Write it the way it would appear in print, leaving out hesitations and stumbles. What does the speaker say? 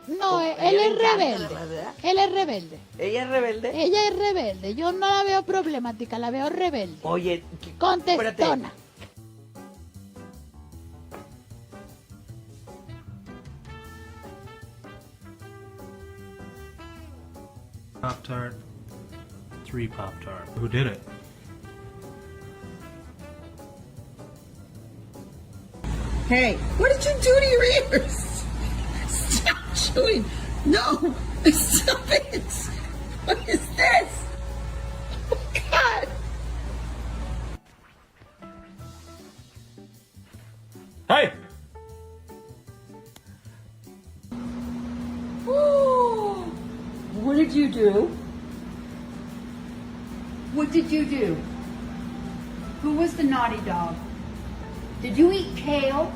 No, A él ella le es encanta, rebelde. ¿verdad? Él es rebelde. ¿Ella es rebelde? Ella es rebelde. Yo no la veo problemática, la veo rebelde. Oye, Contestona. Pop-Tart. 3 Pop-Tart. Who did it? Hey, what did you do to your ears? Stop chewing. No, stop it. What is this? Oh, God. Hey! Oh, what did you do? What did you do? Who was the naughty dog? Did you eat kale?